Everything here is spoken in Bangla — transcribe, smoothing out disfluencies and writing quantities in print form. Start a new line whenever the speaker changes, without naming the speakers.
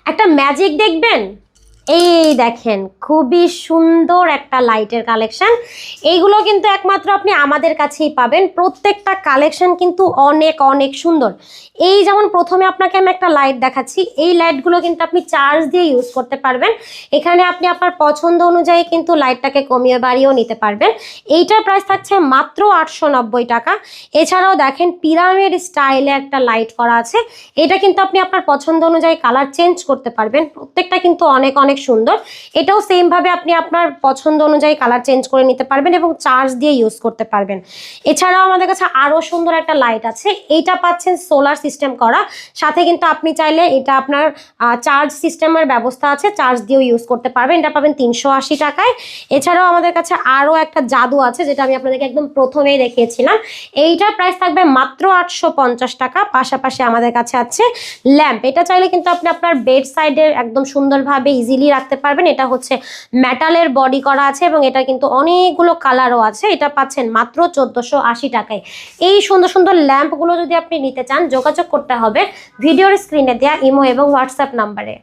একটা ম্যাজিক দেখবেন। এই দেখেন খুবই সুন্দর একটা লাইটের কালেকশন। এইগুলো কিন্তু একমাত্র আপনি আমাদের কাছেই পাবেন। প্রত্যেকটা কালেকশন কিন্তু অনেক অনেক সুন্দর। এই যেমন প্রথমে আপনাকে আমি একটা লাইট দেখাচ্ছি, এই লাইটগুলো কিন্তু আপনি চার্জ দিয়ে ইউজ করতে পারবেন। এখানে আপনি আপনার পছন্দ অনুযায়ী কিন্তু লাইটটাকে কমিয়ে বাড়িয়েও নিতে পারবেন। এইটার প্রাইস থাকছে মাত্র 890 টাকা। এছাড়াও দেখেন পিরামিড স্টাইলে একটা লাইট করা আছে, এটা কিন্তু আপনি আপনার পছন্দ অনুযায়ী কালার চেঞ্জ করতে পারবেন। প্রত্যেকটা কিন্তু অনেক অনেক সুন্দর। এটাও সেম ভাবে আপনি আপনার পছন্দ অনুযায়ী কালার চেঞ্জ করে নিতে পারবেন এবং চার্জ দিয়ে ইউজ করতে পারবেন। এছাড়াও আমাদের কাছে আরো সুন্দর একটা লাইট আছে, এইটা পাচ্ছেন সোলার সিস্টেম করা, সাথে কিন্তু আপনি চাইলে এটা আপনার চার্জ সিস্টেমের ব্যবস্থা আছে, চার্জ দিয়েও ইউজ করতে পারবেন। এটা পাবেন 380 টাকায়। এছাড়াও আমাদের কাছে আরো একটা জাদু আছে, যেটা আমি আপনাদেরকে একদম প্রথমেই দেখিয়েছিলাম। এইটার প্রাইস থাকবে মাত্র 850 টাকা। পাশাপাশি আমাদের কাছে আছে ল্যাম্প, এটা চাইলে কিন্তু আপনি আপনার বেড সাইডে একদম সুন্দরভাবে ইজিলি রাখতে পারবেন। এটা হচ্ছে মেটালের বডি করা আছে এবং এটা কিন্তু অনেকগুলো কালারও আছে। এটা পাচ্ছেন মাত্র 1480 টাকায়। এই সুন্দর সুন্দর ল্যাম্পগুলো যদি আপনি নিতে চান, যোগাযোগ করতে হবে ভিডিওর স্ক্রিনে দেওয়া ইমো এবং হোয়াটসঅ্যাপ নাম্বারে।